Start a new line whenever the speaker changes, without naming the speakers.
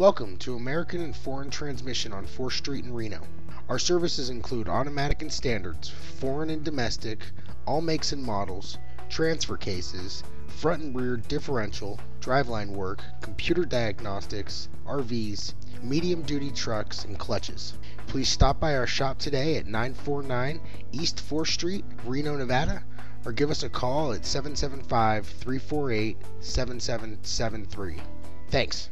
Welcome to American and Foreign Transmission on 4th Street in Reno. Our services include automatic and standards, foreign and domestic, all makes and models, transfer cases, front and rear differential, driveline work, computer diagnostics, RVs, medium-duty trucks, and clutches. Please stop by our shop today at 949 East 4th Street, Reno, Nevada, or give us a call at 775-348-7773. Thanks.